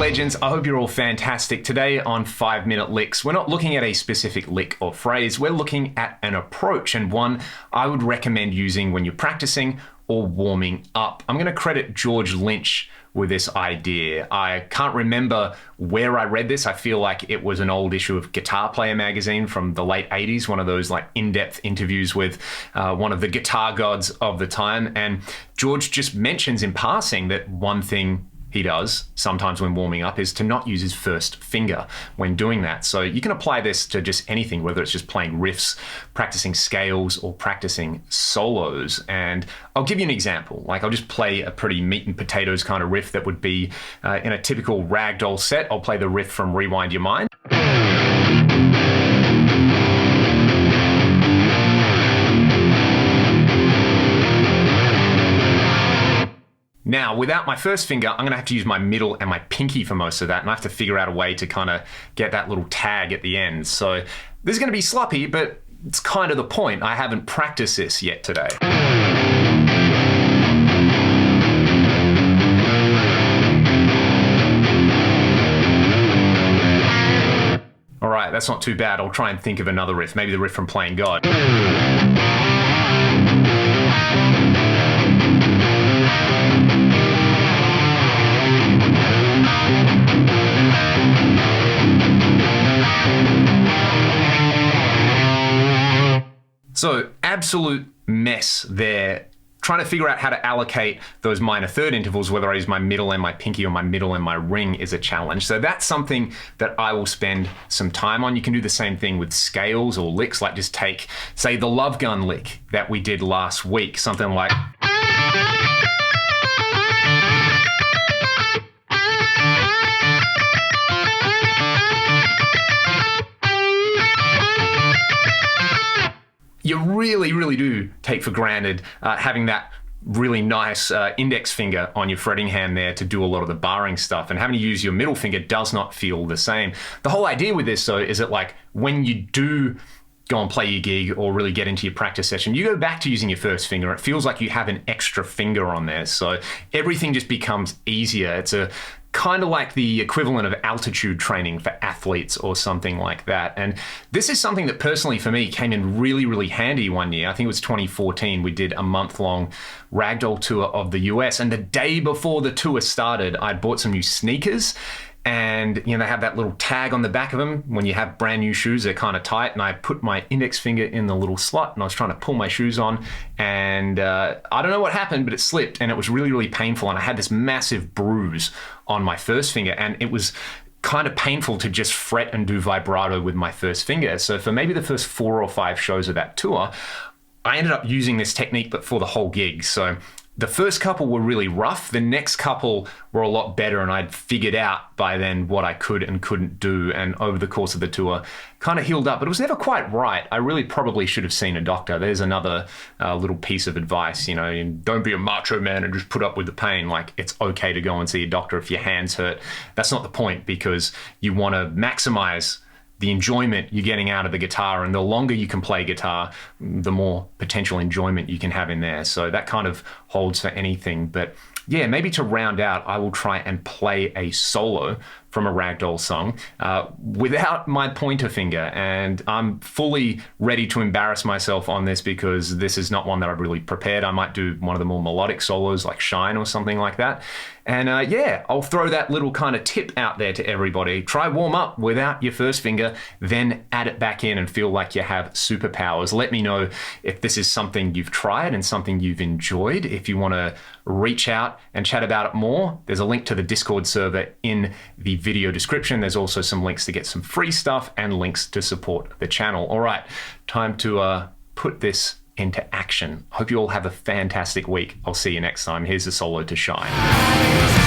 legends, I hope you're all fantastic. Today on 5-Minute Licks, we're not looking at a specific lick or phrase, we're looking at an approach, and one I would recommend using when you're practicing or warming up. I'm going to credit George Lynch with this idea. I can't remember where I read this. I feel like it was an old issue of Guitar Player magazine from the late 80s, one of those like in-depth interviews with one of the guitar gods of the time. And George just mentions in passing that one thing he does sometimes when warming up is to not use his first finger when doing that. So you can apply this to just anything, whether it's just playing riffs, practicing scales, or practicing solos. And I'll give you an example. Like I'll just play a pretty meat and potatoes kind of riff that would be in a typical ragdoll set. I'll play the riff from Rewind Your Mind. Now, without my first finger, I'm gonna have to use my middle and my pinky for most of that, and I have to figure out a way to kind of get that little tag at the end. So this is gonna be sloppy, but it's kind of the point. I haven't practiced this yet today. All right, that's not too bad. I'll try and think of another riff, maybe the riff from Playing God. So absolute mess there. Trying to figure out how to allocate those minor third intervals, whether I use my middle and my pinky or my middle and my ring, is a challenge. So that's something that I will spend some time on. You can do the same thing with scales or licks, like just take, say, the Love Gun lick that we did last week, something like... You really do take for granted having that really nice index finger on your fretting hand there to do a lot of the barring stuff, and having to use your middle finger does not feel the same. The whole idea with this though is that like when you do go and play your gig or really get into your practice session, you go back to using your first finger. It feels like you have an extra finger on there, so everything just becomes easier. It's a kind of like the equivalent of altitude training for athletes or something like that. And this is something that personally for me came in really handy one year. I think it was 2014. We did a month-long ragdoll tour of the US, and the day before the tour started, I bought some new sneakers. And you know, they have that little tag on the back of them. When you have brand new shoes, they're kind of tight. And I put my index finger in the little slot, and I was trying to pull my shoes on. And I don't know what happened, but it slipped, and it was really painful. And I had this massive bruise on my first finger, and it was kind of painful to just fret and do vibrato with my first finger. So for maybe the first 4 or 5 shows of that tour, I ended up using this technique, but for the whole gig. So the first couple were really rough. The next couple were a lot better, and I'd figured out by then what I could and couldn't do. And over the course of the tour, kind of healed up, but it was never quite right. I really probably should have seen a doctor. There's another little piece of advice, you know, don't be a macho man and just put up with the pain. Like, it's okay to go and see a doctor if your hands hurt. That's not the point, because you want to maximize the enjoyment you're getting out of the guitar, and the longer you can play guitar, the more potential enjoyment you can have in there. So that kind of holds for anything. But yeah, maybe to round out, I will try and play a solo from a ragdoll song without my pointer finger. And I'm fully ready to embarrass myself on this, because this is not one that I've really prepared. I might do one of the more melodic solos like Shine or something like that. And yeah, I'll throw that little kind of tip out there to everybody. Try warm up without your first finger, then add it back in and feel like you have superpowers. Let me know if this is something you've tried and something you've enjoyed. If you want to reach out and chat about it more, there's a link to the Discord server in the video description. There's also some links to get some free stuff and links to support the channel. All right, time to put this into action. Hope you all have a fantastic week. I'll see you next time. Here's the solo to Shine.